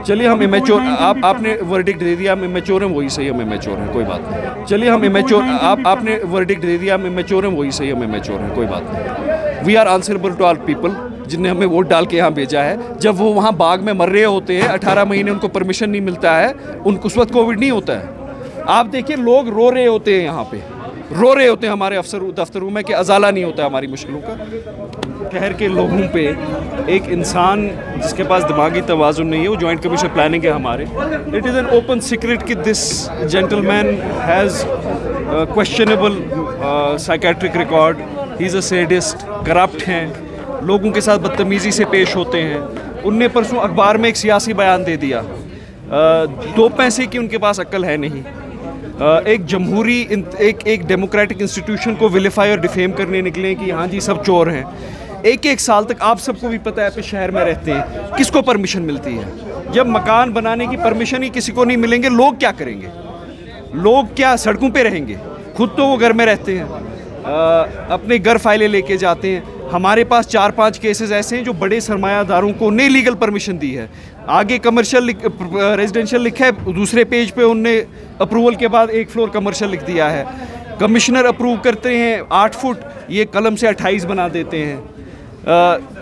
चलिए हम इमेच्योर, आपने वर्डिक्ट दे दिया, हम इमेच्योर हैं, वही सही, हम इमेच्योर हैं, कोई बात नहीं। चलिए हम इमेच्योर, आपने वर्डिक्ट दे दिया, हम इमेच्योर हैं, वही सही, हम इमेच्योर हैं, कोई बात नहीं। We are answerable to all people जिनने हमें वोट डाल के यहाँ भेजा है। जब वो वहाँ बाग में मर रहे होते हैं, 18 महीने उनको परमिशन नहीं मिलता है, उनको उस वक्त कोविड नहीं होता है। आप देखिए लोग रो रहे होते हैं, यहाँ पे रो रहे होते हैं हमारे अफसर दफ्तरों में कि अजाला नहीं होता है हमारी मुश्किलों का। शहर के लोगों पे एक इंसान जिसके पास दिमागी तवाज़ुन नहीं है, वो जॉइंट कमिश्नर प्लानिंग है हमारे। It is an open secret कि this gentleman has questionable psychiatric record, he is a sadist, corrupt हैं, लोगों के साथ बदतमीज़ी से पेश होते हैं। उनने परसों अखबार में एक सियासी बयान दे दिया, 2 पैसे की उनके पास अक्ल है नहीं। एक जमहूरी एक डेमोक्रेटिक इंस्टीट्यूशन को विलिफाई और डिफेम करने निकले कि हाँ जी सब चोर हैं। एक साल तक आप सबको भी पता है आप शहर में रहते हैं, किसको परमिशन मिलती है? जब मकान बनाने की परमिशन ही किसी को नहीं मिलेंगे, लोग क्या करेंगे? लोग क्या सड़कों पे रहेंगे? खुद तो वो घर में रहते हैं, अपने घर फाइलें लेके जाते हैं। हमारे पास 4-5 केसेस ऐसे हैं जो बड़े सरमायादारों को ने लीगल परमिशन दी है। आगे कमर्शियल रेजिडेंशियल लिखा है, दूसरे पेज पे उनने अप्रूवल के बाद 1 फ्लोर कमर्शियल लिख दिया है। कमिश्नर अप्रूव करते हैं 8 फुट, ये कलम से 28 बना देते हैं।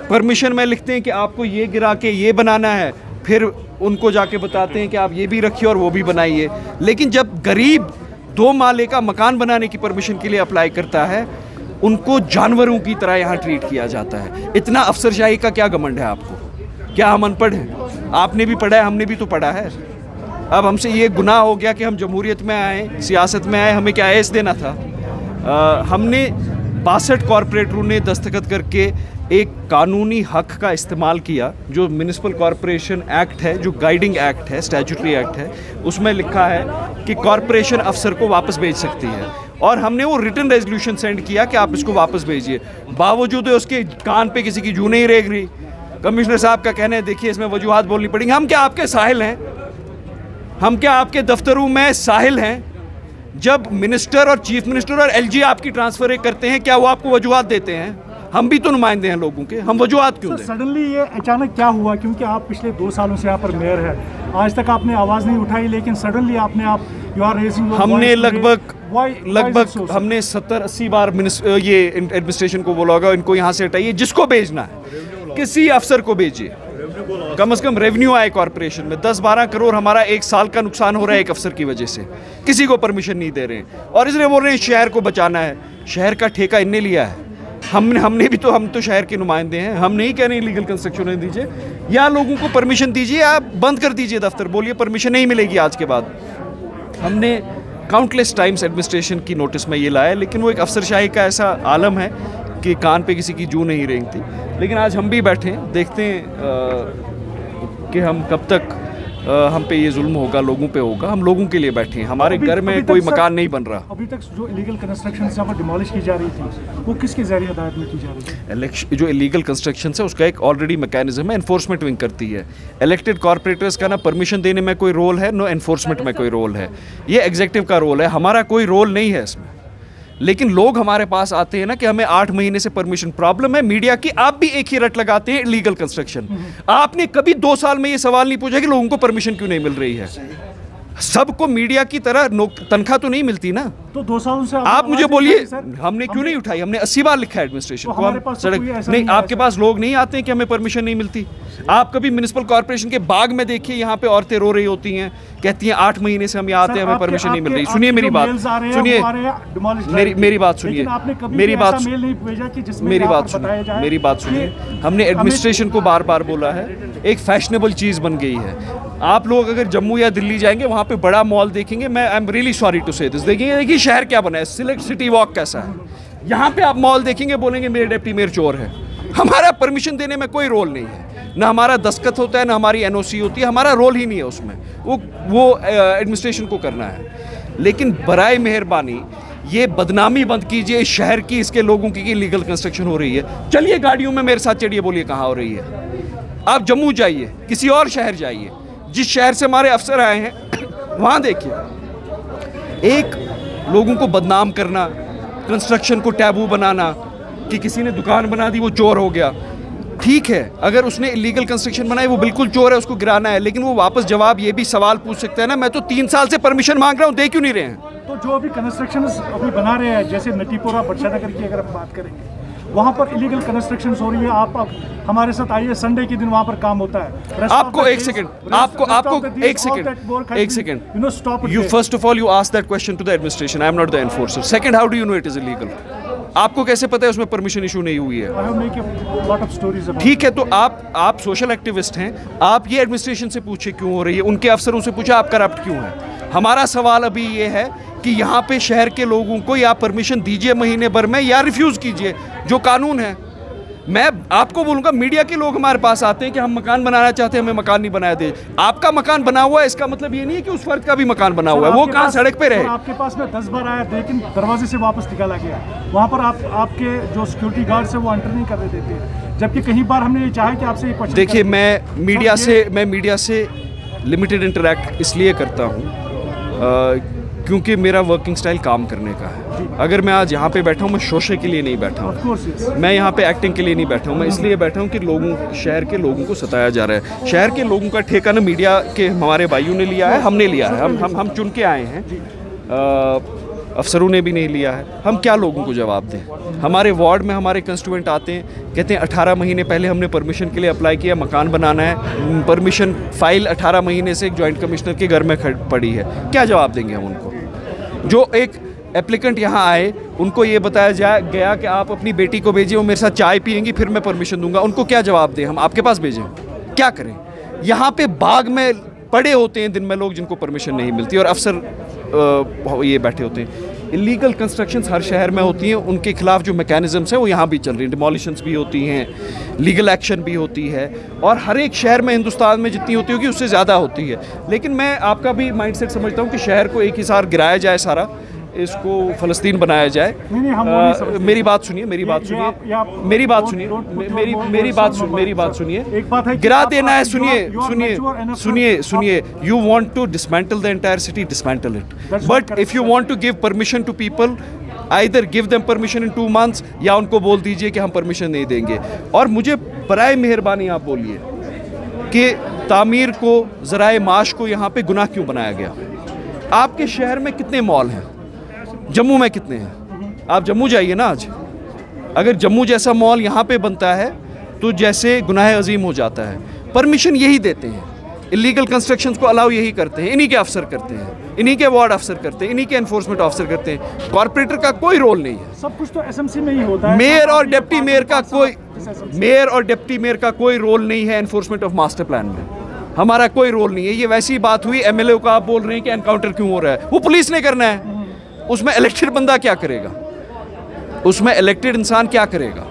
परमिशन में लिखते हैं कि आपको ये गिरा के ये बनाना है, फिर उनको जाके बताते हैं कि आप ये भी रखिए और वो भी बनाइए। लेकिन जब गरीब 2 माले का मकान बनाने की परमिशन के लिए अप्लाई करता है, उनको जानवरों की तरह यहाँ ट्रीट किया जाता है। इतना अफसरशाही का क्या घमंड है आपको? क्या हम अनपढ़ हैं? आपने भी पढ़ा है, हमने भी तो पढ़ा है। अब हमसे ये गुनाह हो गया कि हम जमहूरियत में आए, सियासत में आए, हमें क्या ऐस देना था? हमने 62 कॉरपोरेटरों ने दस्तखत करके एक कानूनी हक का इस्तेमाल किया, जो म्यूनिसिपल कॉरपोरेशन एक्ट है, जो गाइडिंग एक्ट है, स्टैट्यूटरी एक्ट है, उसमें लिखा है कि कॉरपोरेशन अफसर को वापस भेज सकती है। और हमने वो रिटन रेजोल्यूशन सेंड किया कि आप इसको वापस भेजिए। बावजूद उसके कान पे किसी की जू नहीं रेंग रही। कमिश्नर साहब का कहना है देखिए इसमें वजूहात बोलनी पड़ेंगी। हम क्या आपके साहिल हैं? हम क्या आपके दफ्तरों में साहिल हैं? जब मिनिस्टर और चीफ मिनिस्टर और एलजी आपकी ट्रांसफर करते हैं, क्या वो आपको वजूहात देते हैं? हम भी तो नुमाइंदे हैं लोगों के, हम वजूहात क्यों दें? सडनली ये अचानक क्या हुआ? क्योंकि आप पिछले 2 सालों से यहाँ पर मेयर है, आज तक आपने आवाज़ नहीं उठाई, लेकिन सडनली आपने यू आर रेजिंग। हमने लगभग हमने 70-80 बार ये एडमिनिस्ट्रेशन को बोला होगा इनको यहाँ से हटाइए, जिसको भेजना है किसी अफसर को भेजिए। कम से कम रेवेन्यू आए कॉर्पोरेशन में, 10-12 करोड़ हमारा 1 साल का नुकसान हो रहा है एक अफसर की वजह से। किसी को परमिशन नहीं दे रहे हैं और इसलिए बोल रहे हैं शहर को बचाना है। शहर का ठेका इनने लिया है, हमने भी तो, हम तो शहर के नुमाइंदे हैं। हम नहीं कह रहे लीगल कंस्ट्रक्शन नहीं दीजिए, या लोगों को परमिशन दीजिए, आप बंद कर दीजिए दफ्तर, बोलिए परमिशन नहीं मिलेगी आज के बाद। हमने काउंटलेस टाइम्स एडमिनिस्ट्रेशन की नोटिस में ये लाया, लेकिन वो एक अफसरशाही का ऐसा आलम है कि कान पे किसी की जू नहीं रेंगती। लेकिन आज हम भी बैठे हैं, देखते हैं कि हम कब तक हम पे ये जुल्म होगा, लोगों पे होगा। हम लोगों के लिए बैठे हैं, हमारे घर में कोई मकान नहीं बन रहा। अभी तक जो इलीगल कंस्ट्रक्शन यहाँ पर डिमोलिश की जा रही थी, वो किसके ज़रिए हिदायत में की जा रही है? जो इलीगल कंस्ट्रक्शन है उसका एक ऑलरेडी मैकेनिज्म है, एनफोर्समेंट विंग करती है। इलेक्टेड कॉर्पोरेटर्स का ना परमिशन देने में कोई रोल है, नो एनफोर्समेंट में कोई रोल है। ये एग्जीक्यूटिव का रोल है, हमारा कोई रोल नहीं है इसमें। लेकिन लोग हमारे पास आते हैं ना कि हमें 8 महीने से परमिशन प्रॉब्लम है मीडिया की। आप भी एक ही रट लगाते हैं इलीगल कंस्ट्रक्शन। आपने कभी 2 साल में ये सवाल नहीं पूछा कि लोगों को परमिशन क्यों नहीं मिल रही है? सबको मीडिया की तरह तनख्वाह तो नहीं मिलती ना। तो 2 सालों से आप मुझे बोलिए हमने क्यों नहीं उठाई? हमने 80 बार लिखा है एडमिनिस्ट्रेशन को। हम सड़क नहीं, आपके पास लोग नहीं आते हैं कि हमें परमिशन नहीं मिलती? आप कभी म्यूनिसिपल कॉर्पोरेशन के बाग में देखिए, यहाँ पे औरतें रो रही होती हैं, कहती हैं 8 महीने से हम यहाँ आते हैं, हमें परमिशन नहीं मिल रही। सुनिए मेरी बात, सुनिए मेरी बात सुनिए, मेरी बात सुनिए। हमने एडमिनिस्ट्रेशन को बार बार बोला है, एक फैशनेबल चीज़ बन गई है। आप लोग अगर जम्मू या दिल्ली जाएंगे, वहाँ पे बड़ा मॉल देखेंगे, मैं I am really sorry to say this, देखिए शहर क्या बना है, सिलेक्ट सिटी वॉक कैसा है। यहाँ पे आप मॉल देखेंगे, बोलेंगे मेरे डिप्टी मेयर चोर है। हमारा परमिशन देने में कोई रोल नहीं है, ना हमारा दस्तखत होता है, ना हमारी एनओसी होती है, हमारा रोल ही नहीं है उसमें। वो एडमिनिस्ट्रेशन को करना है। लेकिन बराए मेहरबानी ये बदनामी बंद कीजिए इस शहर की, इसके लोगों की लीगल कंस्ट्रक्शन हो रही है। चलिए गाड़ियों में मेरे साथ चढ़िए, बोलिए कहाँ हो रही है। आप जम्मू जाइए, किसी और शहर जाइए, जिस शहर से हमारे अफसर आए हैं वहाँ देखिए। एक लोगों को बदनाम करना, कंस्ट्रक्शन को टैबू बनाना कि किसी ने दुकान बना दी वो चोर हो गया। ठीक है, अगर उसने इलीगल कंस्ट्रक्शन बनाई वो बिल्कुल चोर है, उसको गिराना है, लेकिन वो वापस जवाब ये भी सवाल पूछ सकता है ना, मैं तो 3 साल से परमिशन मांग रहा हूँ, दे क्यों नहीं रहे हैं? तो जो अभी कंस्ट्रक्शन अभी बना रहे हैं, जैसे नटीपोरा बटशानगर की अगर आप बात करेंगे, वहाँ पर इलीगल कंस्ट्रक्शन हो रही है। आप हमारे साथ आइए, संडे के दिन वहाँ पर काम होता है। आपको एक second, you first of all you ask that question to the administration. I am not the enforcer. Second, how do you know it is illegal? आपको कैसे पता है उसमें परमिशन इशू नहीं हुई है? ठीक है, तो आप सोशल एक्टिविस्ट हैं, आप ये एडमिनिस्ट्रेशन से पूछे क्यों हो रही है, उनके अफसरों से पूछे आप करप्ट क्यों हैं। हमारा सवाल अभी ये है कि यहाँ पे शहर के लोगों को या परमिशन दीजिए महीने भर में या रिफ्यूज़ कीजिए, जो कानून है। मैं आपको बोलूँगा, मीडिया के लोग हमारे पास आते हैं कि हम मकान बनाना चाहते हैं, हमें मकान नहीं बनाया दे। आपका मकान बना हुआ है, इसका मतलब ये नहीं है कि उस फर्द का भी मकान बना हुआ है, वो कहाँ सड़क पे रहे। आपके पास में 10 बार आया, लेकिन दरवाजे से वापस निकाला गया। वहाँ पर आपके जो सिक्योरिटी गार्ड्स है वो एंटर नहीं करने देते, जबकि कई बार हमने ये चाहा कि आपसे एक क्वेश्चन। देखिए, मैं मीडिया से लिमिटेड इंटरेक्ट इसलिए करता हूँ क्योंकि मेरा वर्किंग स्टाइल काम करने का है। अगर मैं आज यहाँ पे बैठा हूँ, मैं शोशे के लिए नहीं बैठा हूँ, मैं यहाँ पे एक्टिंग के लिए नहीं बैठा हूँ, मैं इसलिए बैठा हूँ कि शहर के लोगों को सताया जा रहा है। शहर के लोगों का ठेका ना मीडिया के हमारे भाइयों ने लिया है, हमने लिया है, हम चुन के आए हैं, अफसरों ने भी नहीं लिया है। हम क्या लोगों को जवाब दें? हमारे वार्ड में हमारे कंस्टिट्यूएंट आते हैं, कहते हैं 18 महीने पहले हमने परमिशन के लिए अप्लाई किया, मकान बनाना है, परमिशन फाइल 18 महीने से एक जॉइंट कमिश्नर के घर में पड़ी है। क्या जवाब देंगे हम उनको? जो एक एप्लीकेंट यहाँ आए, उनको ये बताया गया कि आप अपनी बेटी को भेजिए, वो मेरे साथ चाय पियेंगी, फिर मैं परमिशन दूंगा। उनको क्या जवाब दें? हम आपके पास भेजें? क्या करें? यहाँ पे बाग में पड़े होते हैं दिन में लोग जिनको परमिशन नहीं मिलती, और अफसर ये बैठे होते हैं। इलीगल कंस्ट्रक्शंस हर शहर में होती हैं, उनके खिलाफ जो मैकेनिज़म्स हैं वो यहाँ भी चल रही हैं। डिमोलिशंस भी होती हैं, लीगल एक्शन भी होती है, और हर एक शहर में हिंदुस्तान में जितनी होती होगी उससे ज़्यादा होती है। लेकिन मैं आपका भी माइंडसेट समझता हूँ कि शहर को एक ही सार गिराया जाए, सारा इसको फ़लस्तीन बनाया जाए। मेरी बात सुनिए, मेरी बात सुनिए। गिरा देना है, सुनिए। You want to dismantle the entire city, dismantle it, but if you want to give permission to people, either give them permission in 2 months, या उनको बोल दीजिए कि हम परमिशन नहीं देंगे। और मुझे बराए मेहरबानी आप बोलिए कि तामीर को, ज़राए माश को यहाँ पे गुनाह क्यों बनाया गया? आपके शहर में कितने मॉल हैं? जम्मू में कितने हैं? आप जम्मू जाइए ना आज, अगर जम्मू जैसा मॉल यहाँ पे बनता है तो जैसे गुनाह अजीम हो जाता है। परमिशन यही देते हैं, इलीगल कंस्ट्रक्शंस को अलाउ यही करते हैं, इन्हीं के अफसर करते हैं, इन्हीं के वार्ड अफसर करते हैं, इन्हीं के एनफोर्समेंट अफसर करते हैं। कॉर्पोरेटर का कोई रोल नहीं है, सब कुछ तो एसएमसी में ही होता है। मेयर और डिप्टी मेयर का कोई रोल नहीं है एनफोर्समेंट ऑफ मास्टर प्लान में। हमारा कोई रोल नहीं है। ये वैसी बात हुई, एमएलए को आप बोल रहे हैं कि एनकाउंटर क्यों हो रहा है, वो पुलिस ने करना है। उसमें इलेक्टेड बंदा क्या करेगा? उसमें इलेक्टेड इंसान क्या करेगा?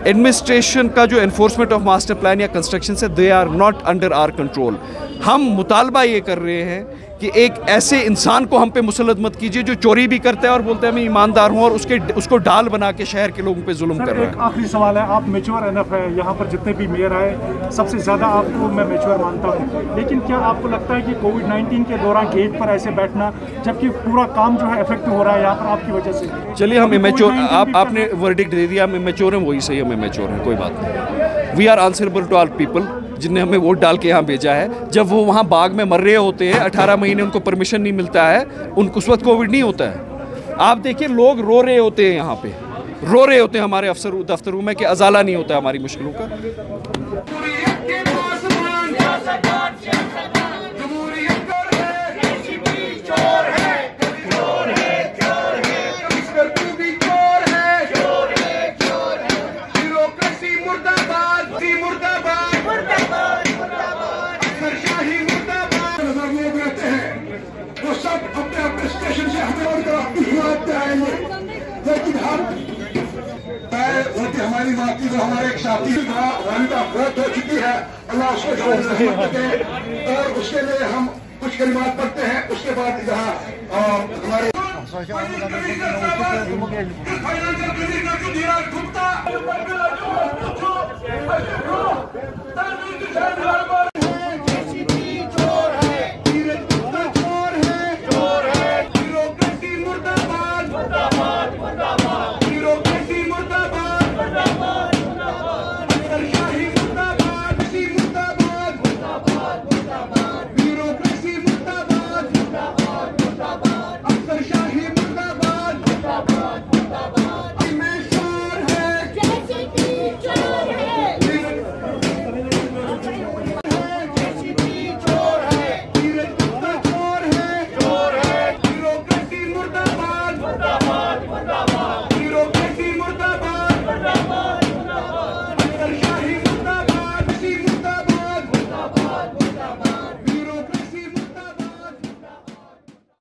एडमिनिस्ट्रेशन का जो एनफोर्समेंट ऑफ मास्टर प्लान या कंस्ट्रक्शन से, they are not under our control. हम मुतालबा ये कर रहे हैं कि एक ऐसे इंसान को हम पे मुसल्लत मत कीजिए जो चोरी भी करता है और बोलता है मैं ईमानदार हूँ, और उसको डाल बना के शहर के लोगों पे जुल्म कर रहा है। आखिरी सवाल है, आप मैच्योर एनफ है, यहाँ पर जितने भी मेयर आए सबसे ज़्यादा आपको मैं मैच्योर मानता हूँ, लेकिन क्या आपको लगता है कि कोविड-19 के दौरान गेट पर ऐसे बैठना, जबकि पूरा काम जो है इफेक्टिव हो रहा है यहाँ पर आपकी वजह से? चलिए, हम इमेच्योर, आपने वर्डिक्ट दे दिया, हम इमेच्योर हैं, वही सही, हम इमेच्योर हैं, कोई बात नहीं। We are answerable to all people जिनने हमें वोट डाल के यहाँ भेजा है। जब वो वहाँ बाग में मर रहे होते हैं, 18 महीने उनको परमिशन नहीं मिलता है, उनको उस वक्त कोविड नहीं होता है। आप देखिए, लोग रो रहे होते हैं, यहाँ पे रो रहे होते हैं हमारे अफसर दफ्तरों में कि अजाला नहीं होता है हमारी मुश्किलों का। हमारी माफी को हमारे एक साथी वालिदा बहुत हो चुकी है, अल्लाह उसको रहमत दे, और उसके लिए हम कुछ कलिमात पढ़ते हैं। उसके बाद यहाँ हमारे